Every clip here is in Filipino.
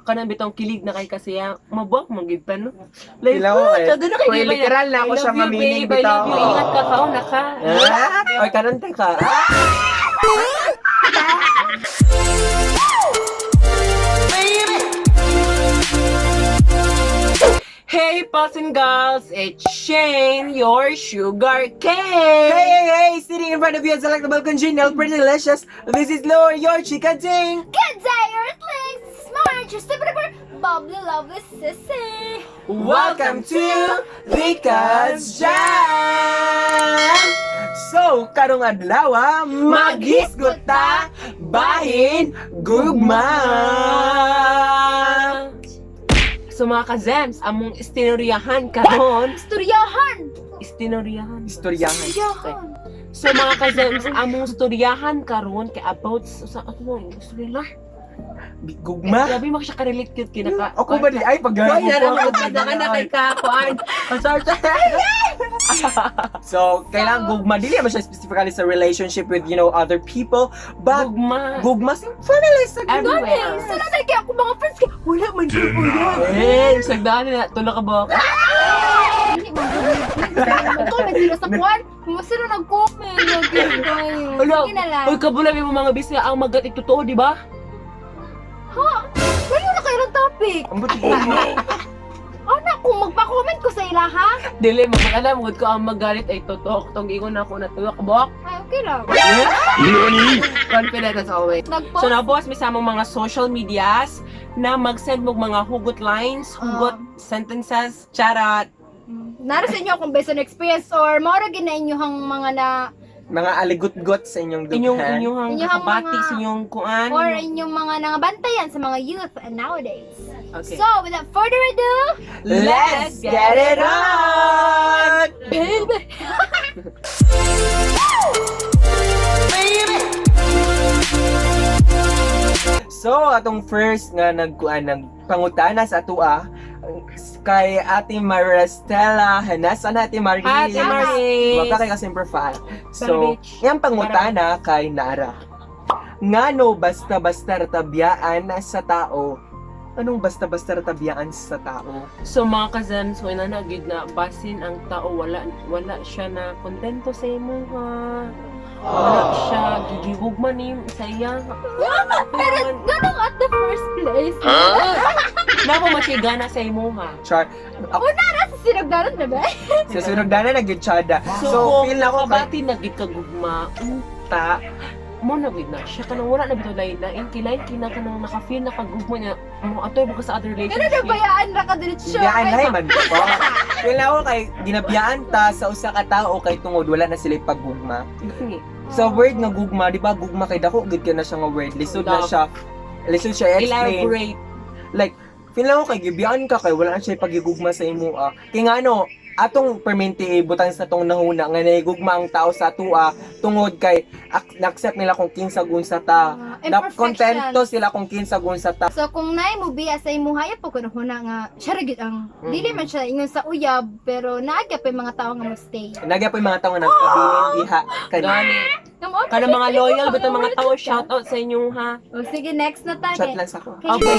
kanang bitong kilig na kay kasiya mabok magita no. Kila ko eh. Doon na kay Kung literal na ako siya maminig bitaw. I love you, ingat ka kauna ka. Oy, karon te ka. Hey, boys and girls, it's Shane, your sugar cane. Hey! Sitting in front of you at Selectable Congenial, pretty delicious. This is Laura, your chica ting. Good day, Earthlings! Smart, your super bubbly, lovely sissy! Welcome to Rika's Jam! So, karong adlaw, maghisgot ta, bahin, gugma! So mga ka-Zems, among istinoriyahan karon. Istoryahan! Istinoriyahan. Istoryahan. Istoryahan! So mga ka-Zems, among istoryahan karon kay about sa ano yung istorya lang. Gugma? Grabe mo siya ka-relate cute kinaka. Ako ba di? Ay, pag Ay, naramod na kay kakuan. So, kailangan gugma. Dili naman siya specifically sa relationship with, other people. But, Gugma. gugma simple sa Everywhere. Sana na kaya ako mga friends ka, wala man dyan uyan! Eh, sagdaan na tulog ka ba? Hindi man comment sila sa kwan. Kung sino nag-comment, nag-comment kayo. Sige na lang. Uy, kabulami mo mga bisya ang magat totoo, di ba? Ha? Layo na kayo ng topic. Ang buti gugma. Anak, kung magpa-comment ko sa ila, ha? Dili, mag-alam ko ang magalit ay totoo. Tong ingon na ako na tulog ka ba? Ay, okay lang. Confident as always. Nag-post. So nabuwas mi sa among mga social medias na mag-send mo mga hugot lines, hugot sentences, charot. Nara sa inyo kung based on experience or maura gina inyohang mga na Mga aligot-got sa inyong Inyong dughan. inyong Inyong kabati mga- sa inyong kuan. or inyong mga nangabantayan sa mga youth nowadays. Okay. So, without further ado, Let's get it on! baby! So, atong first nga nagpangutana sa atua kay Ate Maristela. Nasa na Ate Maris? Ate Maris. Wag ka kay kasing profile. So, Pero, bitch. yung pangutana kay Nara. Ngano basta-basta ratabyaan sa tao? Anong basta-basta ratabyaan sa tao? So mga ka-Zems, wala na gid na basin ang tao, wala siya na kontento sa imo ha. Wala siya gigigugma ni sa iya. Pero ganun at the first place. Nako machigana sa imo ha. Char. Ako, Nasa sinagdaran na ba? sa sunod na nag-chada. So, So, kung feel na ko kay kabati na gid ka gugma, unta mo na gid na siya kanang wala na bitaw lain kilay kina kanang naka-feel na kagugma niya mo atoy buka sa other Ganun relationship. na bayaan na ka diretsyo. Biyaan na man ko. Feel na ko kay ginabiyaan ta sa usa ka tao kay tungod wala na sila paggugma. Sige. Sa word nga gugma, di ba gugma kay dako gid ka na siya nga word. Lisod na siya. Lisod siya explain. Elaborate. Like, feel na ko kay gibiyaan ka kay wala na siya pagigugma sa imo. Kay nga ano, atong permente butang sa tong nahuna nga nahigugma ang tao sa atua tungod kay na-accept nila kung kinsa gunsa ta. Kontento sila kung kinsa gunsa ta. So kung naay mo biya sa imo hayop pag huna nga siya ra gyud ang dili man siya ingon sa uyab pero naagya pa yung mga tawo nga mo stay. Nagya pa yung mga tao nga nagpabilin diha Gani. Come on. Kada mga loyal bitaw mga tao, shout out sa inyo ha. O sige, next na tayo. Chat lang sa ko. Okay.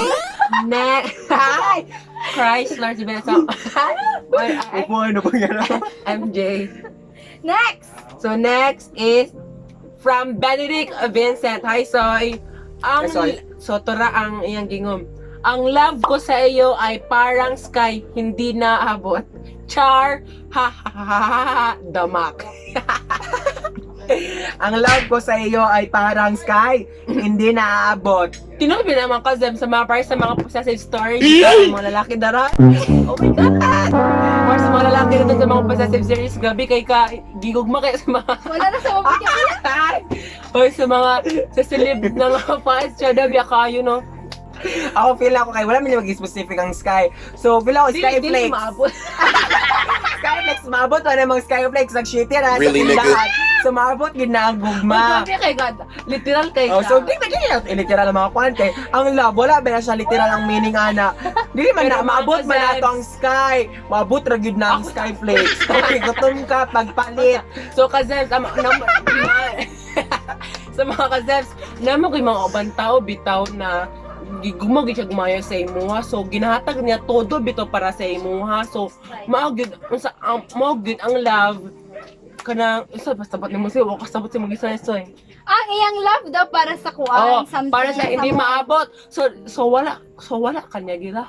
Next. Hi. Chrysler si Benessa. Ano ba yan? MJ. Next. So next is from Benedict Vincent. Hi Soy. Hi, Soy. So tora ang iyang gingom. Ang love ko sa iyo ay parang sky, hindi naabot. Char, ha ha ha ha ha, damak. Ang love ko sa iyo ay parang sky, hindi naaabot. Tinobi naman ka Zem, sa mga sa mga possessive stories, sa mga lalaki dara. Oh my God! Or sa mga lalaki dito sa mga possessive series, gabi kay ka, gigugma kayo sa mga Wala na sa mabigyan. or sa mga sa celeb na mga fans, siya dabi kayo no. Ako feel ako kay wala man yung mag-specific ang sky. So feel ako skyflakes. maabot. Skyflakes maabot wala namang skyflakes nag-shitty na Really, sa nigga? lahat. So maabot gid na ang gugma. Grabe kay God. Literal kay Oh, so di ba literal ang mga kwante. Ang love wala ba na siya literal ang meaning ana. Dili man na Pero maabot mga man na vibes. ang sky. Maabot ra gid na ang skyflakes. Okay, gutom ka pagpalit. So kazebs, sa mga kazebs, naman ko yung mga ubang tao bitaw na gigumag siya gumaya sa imuha. So ginahatag niya todo bito para sa imuha. So mao gyud ang love kanang isa basta dapat nimo siya wakas dapat siya mag-isa Ang iyang love daw para sa kuan, something. para sa hindi maabot. So wala kanya gila.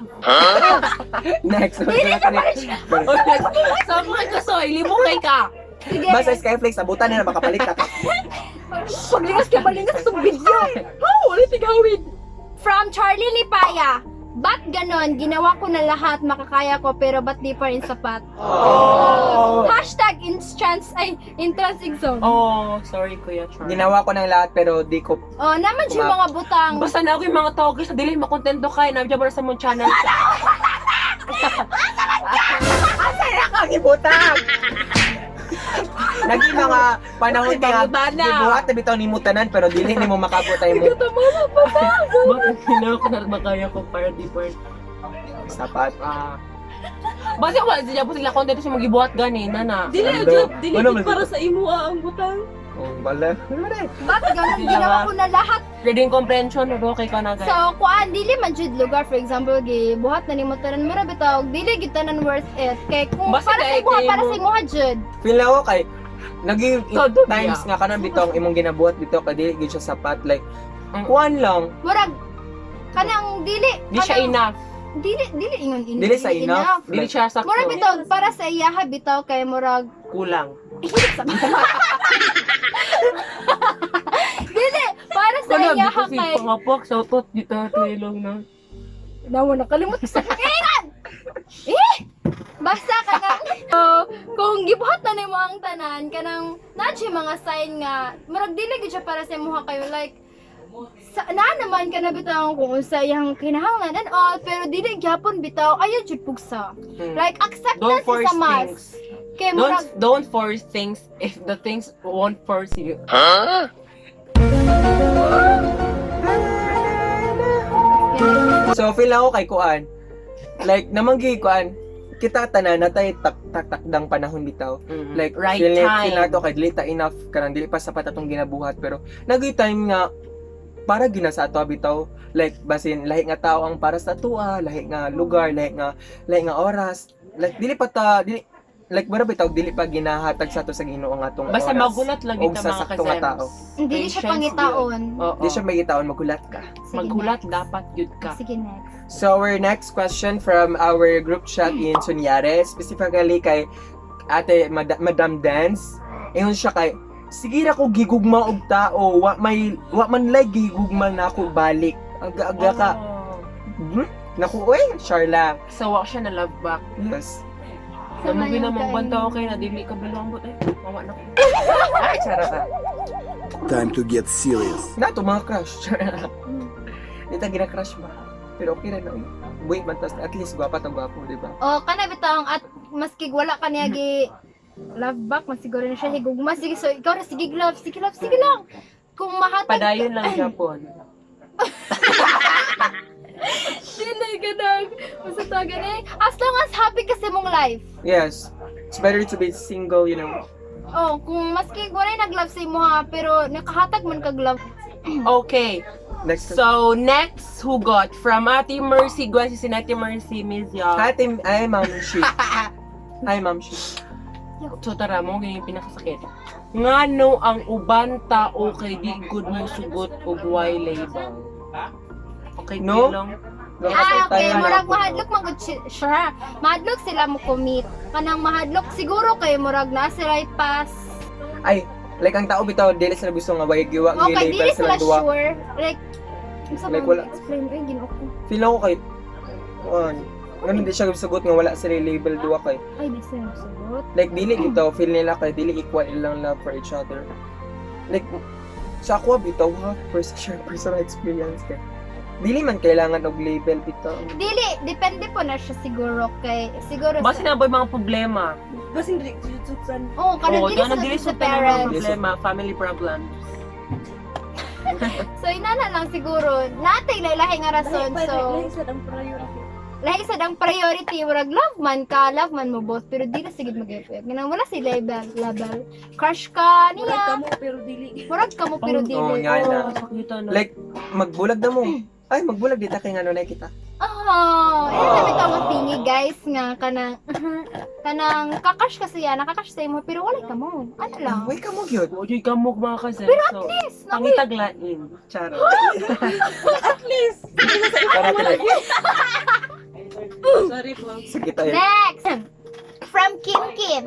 Next. So mo ka so ilimo kay ka. Sige. Basta Skyflakes, abutan na makapalik ka. Paglingas ka balingas itong video. Wala tigawid. From Charlie Lipaya. Ba't ganon? Ginawa ko na lahat, makakaya ko, pero ba't di pa rin sapat? Hashtag entrance exam. Sorry Kuya Char. Ginawa ko ng lahat pero di ko. Naman siya mga butang. Basta na ako yung mga tao sa dili makontento kay na para sa mong channel. Nakakibutang! Naging mga panahon nga, Ibang na. gibuhat na bitaw ni Mutanan pero dili ni mo makabutay mo. Bakit hindi ko na makaya ko para di pa Sapat. Basta wala siya po sila content sa magibuhat gani na. Dili, Ano, para sa imo ang butang. Bala. Ba't ganon? Ginawa ko na lahat. Reading comprehension okay ka na guys. So, kuan, dili man jud lugar, for example, buhat na ni mo tanan, mura bitaw, dili gid tanan worth it. Kay kung Basta para sa kay- imuha, kay para mo- sa imuha jud. Feel na ako kay naging Todo times niya. nga kanang bitong imong ginabuhat bitaw kay dili gid siya sapat like Mm. kuan lang. Murag kanang dili, Di siya enough. dili ingon Dili sa enough. Dili siya sakto. Murag bitaw para sa iyaha bitaw kay murag Kulang. dili para sa iyaha Kasi kay pangapok sa utot dito tulong na. nawa nakalimot sa ingan. Basta kanang kung gibuhat na nimo ang tanan kanang nachi mga sign nga murag dili gid siya para sa imuha kayo like na naman ka na bitaw kung unsa iyang kinahanglan and all pero dili gyapon bitaw ayo jud pugsa like Don't acceptance force is a must things. kay murag Don't force things if the things won't force you. So feel ako kay kuan. Like namanggi kuan kita tanan natay takdang panahon bitaw. Like right feel time. nato kay dili ta enough kanang dili pa sapat atong ginabuhat pero nagay time nga para gina sa ato bitaw like basin lahi nga tao ang para sa atua, lahi nga lugar, lahi nga oras. Like dili pa ta dili like bara bitaw dili pa ginahatag sa ato sa Ginoo ang atong Basta oras. magulat lang Og kita sa mga sakto nga tao. dili siya pangitaon. Oo. Di siya magitaon magulat ka. Sige, Maghulat next. dapat yun ka. Sige next. So our next question from our group chat in Sunyare, specifically kay Ate Madam Dance. Ingon siya kay sige ra ko gigugma og tao, wa man lay gigugma na ako balik. Aga ka. Naku, oy, sure lang. Sawa siya na love back. Yes. Ano Sama yung ginamang kain. bantaw kay na dili ka bilambot eh. Mawa na ko. Ay, sara ka. Time to get serious. Nato mga crush. Di ta gina-crush ba? Pero okay na no. Wait, man tas at least gwapa ta gwapo, di ba? Kana bitaw at maski wala ka niya gi love back, mas siguro na siya higugma. Sige, so ikaw na sige love, sige lang. Kung mahatag Padayon lang Japon. Dili ganang. Basta to ganang. As long as happy ka sa mong life. Yes. It's better to be single, you know. Kung maski wala nag-love sa imo ha, pero nakahatag man kag love. Okay. Next. So next who got from Ate Mercy, gwan si Ate Mercy Miss Ya. Ate, ay, Ma'am Shi. Hi, Ma'am Shi. So tara mo ganyan yung pinakasakit. Ngano ang uban tao kay di good mo sugot og way label. Okay, No? lang. Okay, murag mahadlok man gud siya. Mahadlok sila mo commit. Kanang mahadlok siguro kay murag na sila pass. Ay, like ang tao bitaw dili sila gusto nga way giwa Okay, dili sila duwa. sure. Like Like, wala. explain ay ginoo ko. Feel ako kay ganun di siya sagot nga wala sila label duwa kay. Ay, di sila sugot. Like dili bitaw feel nila kay dili equal ilang love for each other. Like sa ako bitaw ha, personal experience kay. Dili man kailangan og label bitaw. Dili, depende po na siya siguro kay siguro Basta na ba yung mga problema? kanang Oh, dili yan ang sa, dili sa sa mga parents. problema, family problems. So inana lang siguro, natay lahi nga rason. So lahi sad ang priority, murag love man mo both, pero di na sigid mag-effect. Ganang wala si label. Crush ka niya. Murag ka mo pero dili. Oh, nga na. Nakakita na. Like magbulag na mo. Ay, magbulag dita kay ngano na kita. Oh, ito bitaw mo tingi guys nga kanang kakash kasi yan, nakakash sa imo pero wala ka mo. Ano lang? Uy, ka mo gyud. Uy, kamok mga kasen. Pero at So, least, pangitaglain. Charo. Para tila. Sorry po. Sige tayo. Next! From Kim Kim.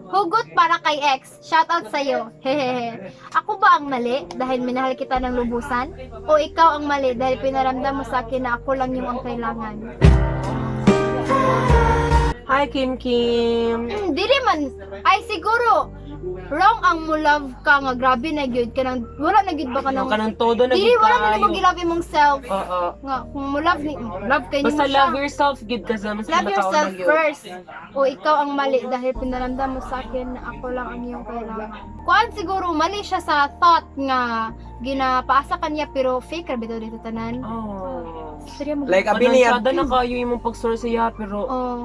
Hugot para kay ex. Shoutout sa'yo. Hehehe. Ako ba ang mali dahil minahal kita ng lubusan? O ikaw ang mali dahil pinaramdam mo sa akin na ako lang yung ang kailangan? Hi, Kim Kim. Dili man. Ay siguro. Wrong ang mo love ka nga. Grabe na gyud ka nang wala na gyud ba ka nang. Ka ng todo na Dili wala na mo gilove mong self. Oo. Nga kung mo love ni love kay Basta nimo love siya. yourself, gid ka sa mas Love yourself pinakaunang yun. first. O ikaw ang mali dahil pinaramdam mo sa akin na ako lang ang iyong kailangan. Kuan siguro mali siya sa thought nga ginapaasa kanya pero fake ra bitaw dito tanan. Oh. Serya mo. Like, abi niya. Kanang na kayo imong pag-source siya, pero Oh,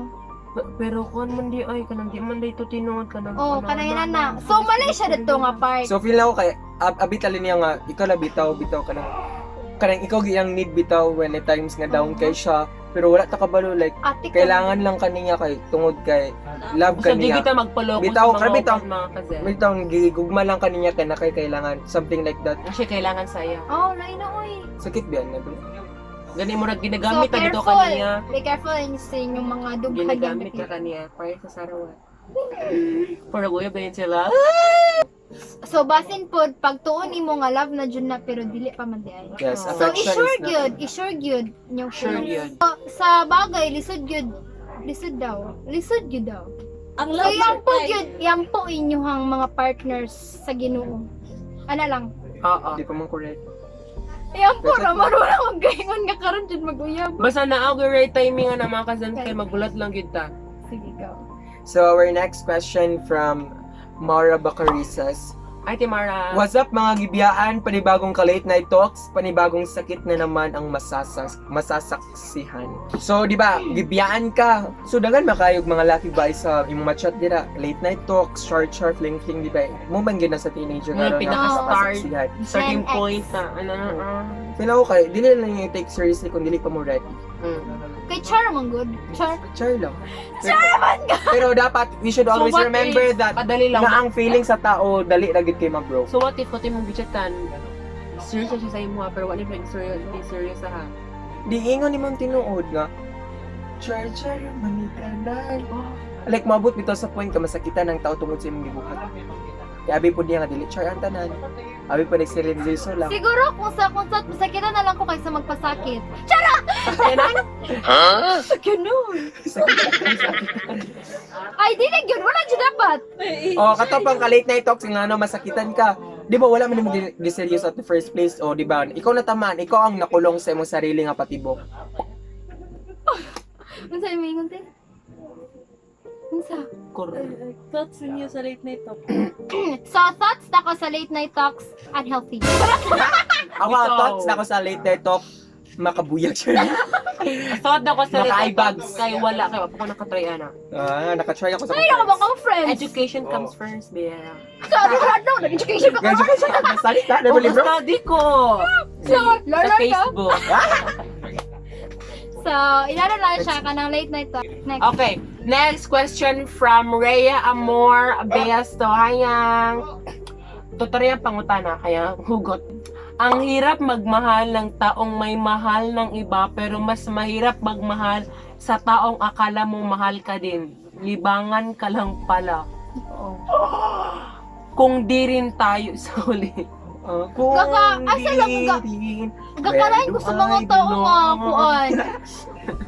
pero kuan man di ay kanang di man di to tinuod kanang. oh, kanayan na. So mali siya dito nga part. So feel na ako kay abitalin niya nga ikaw la bitaw ka nang kanang ikaw giyang need bitaw when at times nga down kay siya pero wala ta kabalo like Ate ka. kailangan lang kaniya kay tungod kay love So di kaniya. kita magpaloko Bitaw, sa mga bitaw. open mga kasen. Bitaw gigugma lang kaniya kay na kay kailangan something like that. Kasi kailangan saya. Oh, lain na oy. Sakit biyan na bro. Gani mo na ginagamit So na dito careful. kaniya. Be careful sa inyong mga dughan Ginagamit ka kaniya para sa sarawat. Para guya ba yun sila? So basin pod pagtuon nimo nga love na jud na pero dili pa man di ay. Yes, Oh. So affection i-sure is not. gyud, i-sure gyud inyong Sure feelings. yun. So, sa bagay lisod gyud. Lisod daw. Lisod gyud daw. Ang So love yang po surprise. gyud, yang po inyong mga partners sa Ginoo. Ana lang. Oo. Di pa man correct. Yang po ra marunong magayon nga karon jud mag-uyab. Basta na ako right timing na mga kasen kay magulat lang gid ta. Sige go. So our next question from Mara Bacarisas. Ay Timara. What's up mga gibiyaan? Panibagong ka-late night talks, panibagong sakit na naman ang masasaksihan. So, di ba, gibiyaan ka. So, dagan makayog mga laki ba sa imong machat dira, late night talks, short, fling, di ba? Mo man gina sa teenager Mga karon pinaka-start. masasaksihan. Starting Gen X. point na ano. Feel ako kay, dili lang yung take seriously kung dili pa mo ready. Kay Char man good. Char. Char lang. Pero dapat, we should always what remember if, that padali lang. na ang feeling sa tao, dali lagit kay mag-bro. So what if kote mong bichatan? Serious na siya sa imo ha, pero what if hindi serious ha? Di ingon ni mong tinuod nga. Char, manikanan. Like, mabot bitaw sa point ka masakitan ng tao tungod sa imong gibuhat. Kaya abi po niya nga dili char ang tanan. Abi po nag-serializo lang. Siguro kung sa sakitan na lang ko kaysa magpasakit. Kaya na, Sakit nun. Ay, dili gyud wala jud dapat. Oh, katapang ka late night talks nga ano masakitan ka. Di ba wala man mo serious at the first place o di ba? Ikaw na tamaan, ikaw ang nakulong sa imong sarili nga patibok. Unsa imong ingon te? Unsa? Thoughts niyo sa late night talk. So, thoughts na ko sa late night talks, unhealthy. Ako Ikaw. thoughts na ako sa late night talk, makabuyag siya. thought na ko sa Naka-eyebags. kay wala kay ako nakatry ana. Nakatry ako sa Ay, ako ba kang friends? Education comes first, Bea. Sorry, no, nag-education ka ka. Graduation ka, salita na Oh, libro. study ko. So, Sa learner ka? Facebook. So, inano lang siya ka ng late night talk. Next. Okay, next question from Rhea Amor Beasto. Hayang. Tutorial pangutana, kaya hugot. Ang hirap magmahal ng taong may mahal ng iba pero mas mahirap magmahal sa taong akala mo mahal ka din. Libangan ka lang pala. Kung di rin tayo sa huli. Asa lang Gakarain ko sa mga tao nga kuan.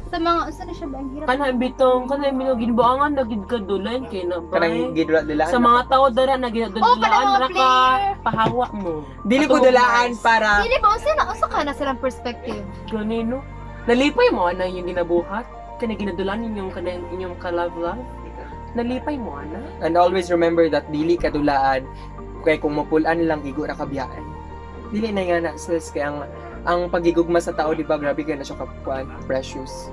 Sa mga saan na siya ba ang hirap? Kanang bitong ginbuangan na gid ka dulan kay na ba? Kanang gidula dila. Sa mga tao dara na kanang ginadulaan mga ra ka player. pahawa mo. Dili ko dulaan para Dili ba usa ka na silang perspective. Ganino. Nalipay mo ana yung ginabuhat. Kana ginadulan ninyong kanang inyong ka-love. Nalipay mo ana. and always remember that dili ka dulaan kay kung mapulan lang igo ra kabiyaan. Dili na nga na sis kay ang pagigugma sa tao di ba grabe kay na siya kapuan precious.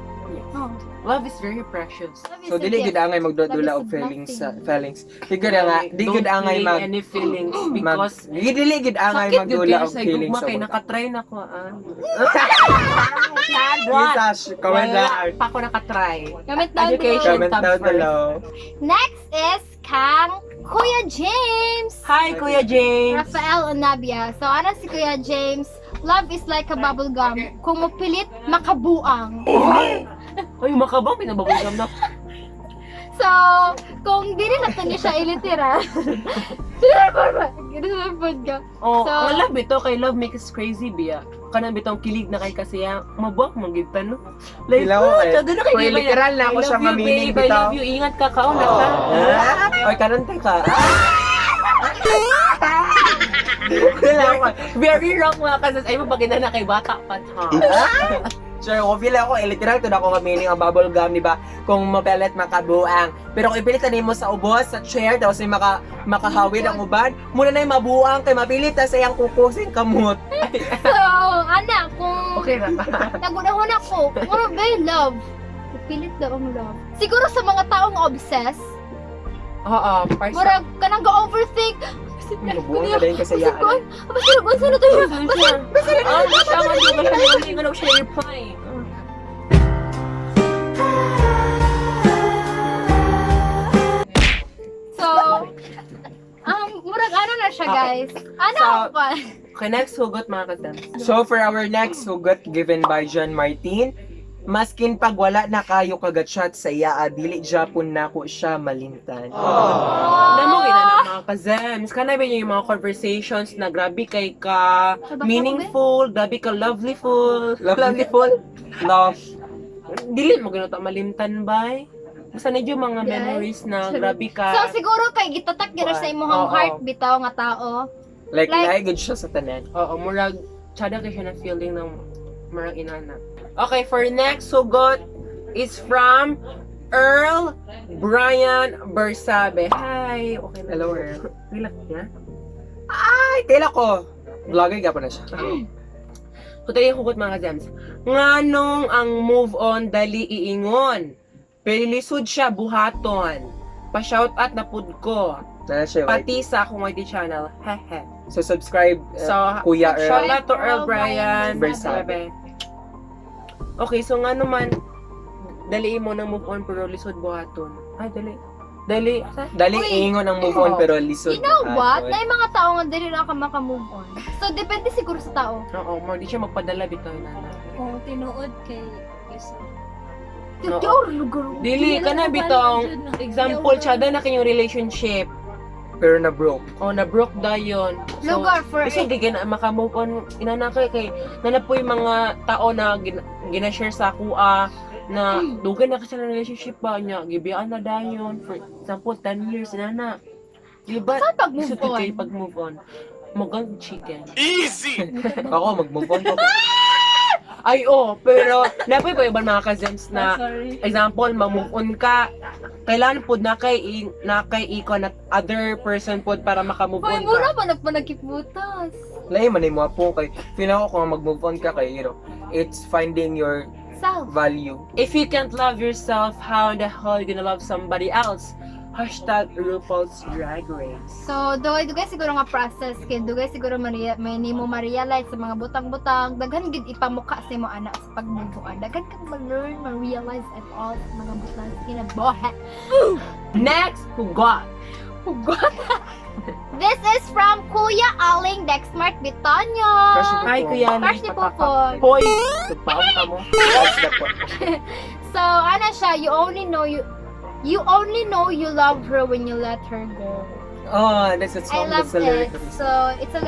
Oh. Love is very precious. Love is So a dili gift. gid angay magdudula Love og is a feelings sa blessing. feelings. Di gid nga, di gid angay Don't feel any feelings because dili gid angay sakit yun magdula kaya og sa feelings gugma sa kay buta. nakatry na ko. Kisas, comment Wala down. pa ako nakatry. Comment down Education. below. Comment comes down first. below. Next is kang Kuya James. Hi, Kuya James! Rafael Onabia. So, ano si Kuya James? Love is like a bubble gum. Kung mapilit, makabuang. Ay, makabang, pinababagam na. So, kung di rin natin niya siya ilitira, ginasampod ka. Oh, So- ang love ito, kay love makes crazy, biya. Kanang bitong kilig na kay kasiya, mabak, magigta, no? Like, Ilaw kay. tsada na kay Kung Gibay literal na ako I siya love you, mamining babe. I bitaw. love you, ingat ka, kauna ka. Oy, kanante ka. Wala ko. Very wrong mga kasas. Ay, mapagina na kay bata pa, ha? Sure, kung feel ako, literal to na ako kamining ang bubble gum, di ba? Kung mapelet, makabuang. Pero kung ipilit na mo sa ubos, sa chair, tapos ay makahawid ang uban, muna na yung mabuang, kay mapilit, tapos ay ang kukusin kamot. So, anak, kung Okay na. nagunahon ako, ano ba yung love? Pilit daw ang love. Siguro sa mga taong obsessed, Oo, first. murag ka nang ga-overthink. Mabuang ka din kasi yaan. Basta na tayo. Oh, siya man yung hindi ko siya reply. So, murag ano na siya, guys. Ano So- pa? Okay, next hugot mga kasas. So, for our next hugot given by John Martin, maskin pag wala na kayo kagatsyat sa iya, dili Japon na ko siya malintan. Namo ginana mga kazems. Kana ba yung mga conversations na grabe kay ka meaningful, grabe ka lovelyful. Lovelyful? Love. Dili mo ginato malimtan bay. Basta na yung mga Yes. memories na grabe So, ka. siguro kay gitatak gyud sa imong Oo. heart bitaw nga tao. Like, Like- good siya sa tanan. Oo, murag tsada ka siya na feeling ng murag inana. Okay, for next hugot is from Earl Brian Bersabe. Hi! Okay na. Hello, Earl. Relax niya. Ay, kaila ko. Vlogger ka pa na siya. So, tayo yung hugot mga gems. Nganong ang move on dali iingon. Pero lisod siya buhaton. Pa-shout out na pud ko. Nana siya, right? Pati sa akong YT channel. Hehe. So, subscribe, So, Kuya shout Earl. out to Earl Brian Bersabe. Okay, so nga naman, dali mo na move on pero lisod buhaton. Ay, dali. Dali. Dali Uy. ingon ang move on pero lisod. You know what? buhaton. Na yung mga tao nga dili na ka maka-move on. So, depende siguro sa tao. Oo, mo di siya magpadala bitaw na. Kung tinuod kay isa. Oo. Tiyo, lugar. Dili ka na bitong example tsada na kayong relationship. Pero na broke. O na broke dayon. Lugar for Kasi it. gigin maka-move on inana kay nanapoy mga tao na gina-share sa kuha na dugay na kasi na relationship ba niya gibiyaan na dayon for example 10 years na. Di ba? Saan pag-move Gusto on? kay pag-move on. Magang chicken. Ako, mag-move on ko. Ay, pero napoy pa ibang mga cousins na Sorry. example, mag-move on ka, kailangan po na kay ikaw na other person po para makamove Hoy, on mura ka. pa nagpanagkiputas. Lahi man mo po kay feel ako kung mag-move on ka kay it's finding your Self. value. If you can't love yourself, how the hell you gonna love somebody else? Hashtag RuPaul's Drag Race. So, dugay siguro nga process kay dugay siguro may nimo ma-realize sa mga butang-butang daghan gid ipamuka sa imo anak sa pag-move on. Daghan kang ma-learn, ma-realize and all sa mga butang sa kinabuhi. Next, hugot. Hugot. This is from Kuya Aling Dexmart Bitonyo. Crush ni Hi, Popo. Kuya. Crush ni Popo. Hoy, tagpaong ka mo. That's the point. So, ano siya, you only know you love her when you let her go. Oh, that's a I song. love That's a lyric. it. So, it's a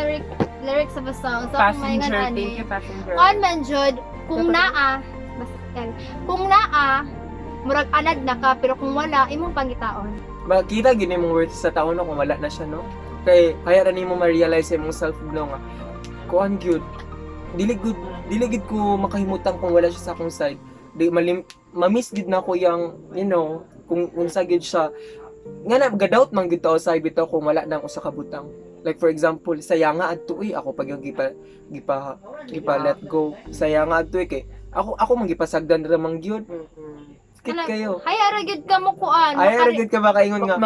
lyrics of a song. So, kung may Passenger, nga thank you, passenger. on man jud kung naa basta yan. Kung naa murag anad na ka pero kung wala imong pangitaon. Makita gini mong worth sa taon no kung wala na siya no. Kay kaya ra nimo ma-realize imong self no nga. Kuan gyud. Dili gid ko makahimutan kung wala siya sa akong side. Di ma-miss gid na ko yang kung unsa gid siya. Nga na ga-doubt man gid to sa bitaw kung wala nang usa ka butang. Like for example, saya nga adto ako pag yung gipa let go. Saya nga adto kay Ako magipasagdan ra mang gyud. Skip kayo. Hay ara gyud ka mo kuan. Ay, aragid ka ba kaingon nga?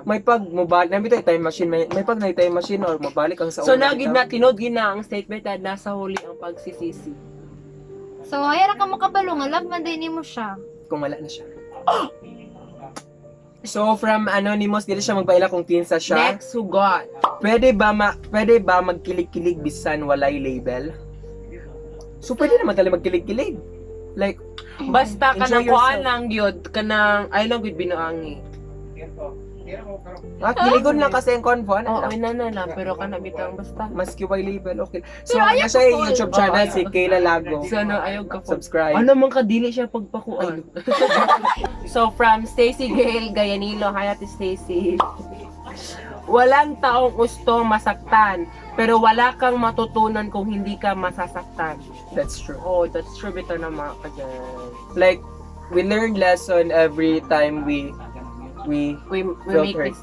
May pag mobile, nabi tayo time machine, may pag na time machine or mabalik ang sa So una, nagid bitaw. na tinod gina ang statement na nasa huli ang pagsisisi. So hay ara ka mo kabalo nga love man din nimo siya. Kung wala na siya. So from anonymous dili siya magpaila kung kinsa siya. Next hugot. Pwede ba magkilig-kilig bisan walay label? So pwede naman talaga magkilig-kilig. Like Basta Enjoy kanang kuan yourself. lang gyud kanang I lang gyud binuangi. kiligon lang kasi ang convo Oo, ano. na lang pero kana bitang basta. Maski walay label, okay. So, Pero ayaw nasa ko yung YouTube channel Oo, si Kayla Lago. So ano ayaw ka po. Subscribe. Ano man kadili siya pagpakuan. So from Stacy Gail Gayanilo, hi Ate Stacy. Walang taong gusto masaktan, pero wala kang matutunan kung hindi ka masasaktan. That's true. Oh, that's true bito na mga kadyan. Like, we learn lesson every time we We Felt make hurt. this.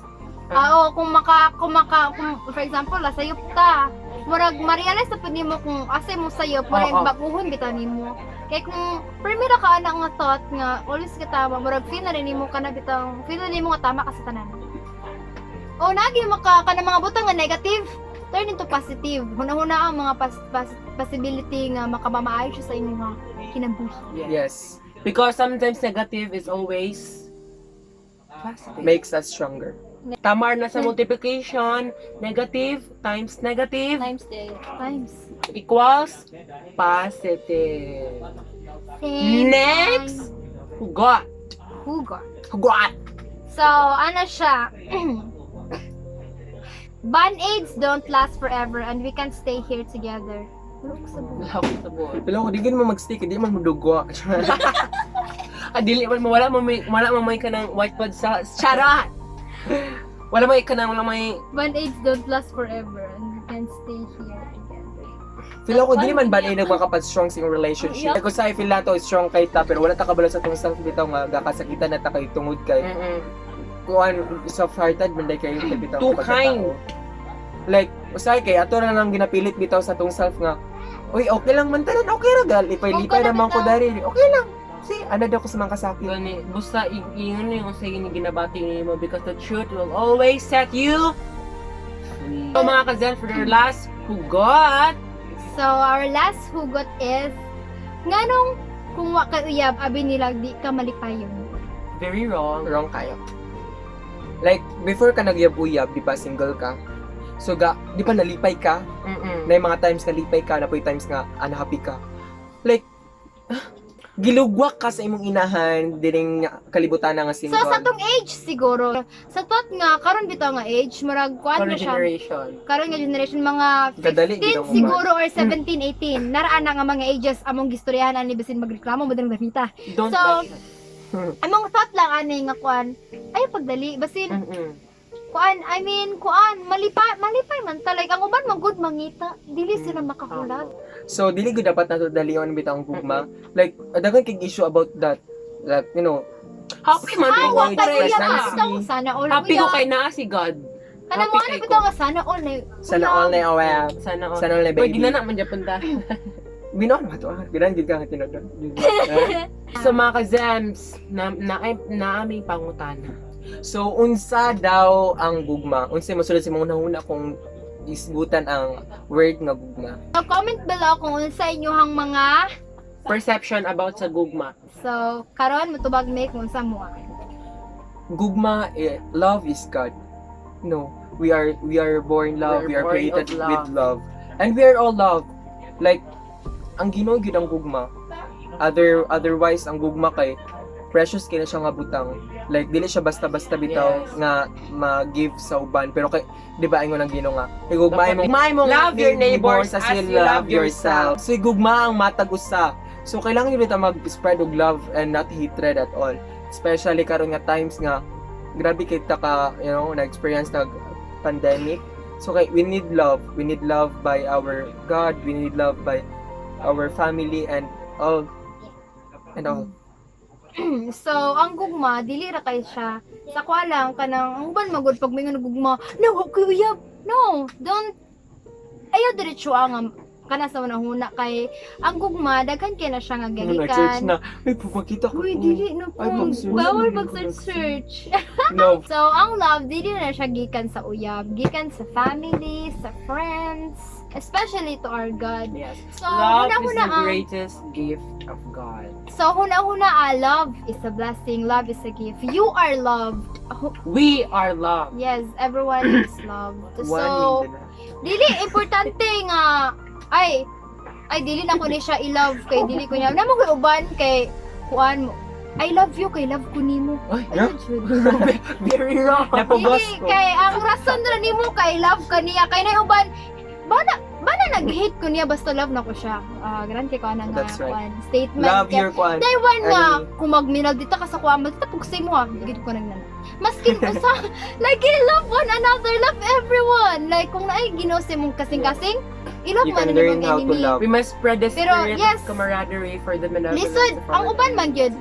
Oo, kung for example, sayop ka. Murag ma-realize na pud nimo kung asa mo sayop, murag Oo. baguhon bitaw nimo. Kay kung primera ka ana nga thought nga always ka tama, murag feel na rin nimo kana bitang feel na nimo nga tama ka sa tanan. O nagi maka kana mga butang nga negative, turn into positive. Huna-huna ang mga possibility nga makabamaayo siya sa imong nga kinabuhi. yes, Because sometimes negative is always positive. makes us stronger. Tamar na sa multiplication, negative times negative Times day. Times. equals positive. Same Next, hugot. Hugot. Hugot. So, ano siya? Band-aids don't last forever and we can stay here together. Look sa buhay. Lako sa buhay. Pero kung di gin mo mag-stick, di man mo dugwa. Dili man wala mo may kanang white pad sa charot. Wala may Band-aids don't last forever and we can stay here together. Feel ako, di man ba na nagmakapat-strong sa iyong relationship. Kung sa feel nato, strong kay ta, pero wala ta kabalo sa itong self bitaw nga, gakasakitan na ta kay tungod kay. Kung soft-hearted, manday kayo bitaw. Too pagkatao. kind. Like, usay kay, ato na lang ginapilit bitaw sa itong self nga, uy, okay lang man tanan, okay ra gal, lipay-lipay Okay na naman ko bitaw. dari. Okay lang. See, ano daw ko sa mga kasakit. Gani, basta yun yung sa ginabati mo because the truth will always set you free. So mga kazel, for their last hugot, So, our last hugot is, nganong kung wa ka uyab, abi nila di ka malipayon. very wrong. Wrong kayo. Like, before ka nagyab-uyab, di ba, single ka? So, di ba nalipay ka? Mm-mm. Na yung mga times nalipay ka, na po yung times nga unhappy ka. Like, gilugwak ka sa imong inahan, dining kalibutan na nga So, single. sa tong age siguro, sa tot nga, karon bitaw nga age, marag kuan na Current siya. generation. Karon nga generation, mga Kadali, 15 ginawa. siguro or 17, 18. Naraan na nga mga ages, among gistoryahan ani basin magreklamo, madang damita. Don't So, like it. Among thought lang ani nga kuan, ay pagdali, basin, Mm-mm. kuan, malipay man talag ang uban magud mangita, dili sila makahulat. So, dili ko dapat nato dalion bitang gugma. Like, dagan kay issue about that. Like, you know, Happy man Ay, ko wa Why kay express uya nancy? bitaw sana all. Happy ko kay naa si God. Kana mo happy ano kay bitaw ko. nga sana all na. sana all na aware. Sana all. Sana all na Pwede baby. na naman Japan ta. Binon ba to? Binan gid ka nga tinodon. So mga ka-Zems, na aming pangutana. So, unsa daw ang gugma? Unsa mo sulod sa mga nahuna kung isgutan ang word nga gugma? So, comment below kung unsa inyohang mga Perception about sa gugma. so karon mutubag mi kung unsa mo. Gugma, love is God. No, we are born love, we We're are born created of love. with love. And we are all love. Like, ang Ginoo gyud ang gugma. Otherwise, ang gugma kay precious kay na siya nga butang. Like, dili siya basta-basta bitaw Yes. nga ma-give sa uban. Pero kay, di ba ingon ang Ginoo nga, igugmaay mo Love your neighbors as you love yourself. So, igugma ang matag usa. So, kailangan yun ito mag-spread og love and not hatred at all. Especially karon nga times nga grabe kita ka, na-experience nag pandemic. So we need love. We need love by our God. We need love by our family and all. So, ang gugma, dili ra kay siya. Sa kwa lang, kanang, ang uban magod pag may nga nagugma, no, okay, uyab. No, don't, ayaw diretso ang kana sa unang-una kay ang gugma daghan kay na siya nga Nag-search gahikan. na. Ay, pumakita ko. Uy, dili na po. Ay, mag-search. Bawal mag-search. No. So, ang love, dili na siya gikan sa uyab. Gikan sa family, sa friends, especially to our God. Yes. So, Love is huna-huna the greatest gift of God. So, huna-huna, love is a blessing. Love is a gift. You are loved. We are loved. Yes, everyone is loved. So, One minute. dili importante nga ay dili na ko ni siya i-love kay dili ko niya namo koy uban kay kuan mo I love you kay love ko nimo. Ay, Ay, yeah? jud. Very wrong. Napubos Dili ko. kay ang rason ra nimo kay love ka niya kay nay uban bana nag-hate ko niya basta love na ko siya. Garan kay ko nga That's right. kuan statement Love kay your kwan. day one nga enemy. kung magminal dito ka sa kuan mo dito pugsay mo ha gid ko nagnan. Maskin usa like love one another, love everyone. Like kung naay ginose mong kasing-kasing, i-love You man can na learn nimong how to enemy. love. We must spread the Pero, spirit yes. of camaraderie for the benevolence Lisod, of ang our uban God. man gyud.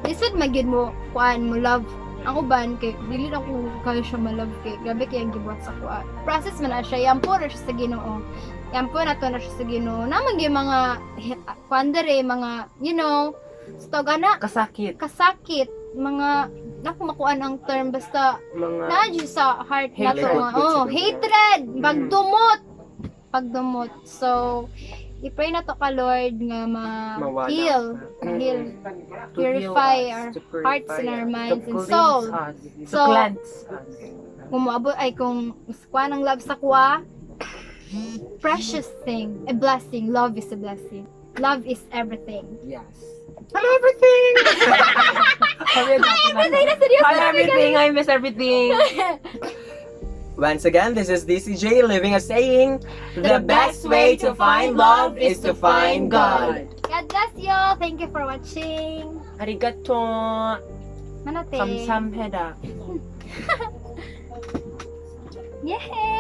Lisod man gyud mo kuan mo love. Ang uban kay dili na ko kayo siya ma-love kay grabe kay ang gibuhat sa kuan. Process man na siya, yampo na siya sa Ginoo. Yampo na to na siya sa Ginoo. Naman gyud mga kuan dere, mga you know, stogana Kasakit. kasakit, mga naku makuan ang term basta Mga nadyo sa heart na to. Hatred. Oh, hatred, pagdumot. So, i-pray na to ka Lord nga Mawala. heal to purify heal us, our to purify hearts and our us, minds to and cleanse soul. us, to So, cleanse us. kung moabot ay kung kuha ng love sa kuha, precious thing, a blessing. Love is a blessing. Love is everything. Yes. Hello, everything! I everything. I miss everything. Once again, this is DCJ living a saying, the best way to find love is to find God. God bless you. Thank you for watching. Arigato. Manate. Kamsamheda. Yay!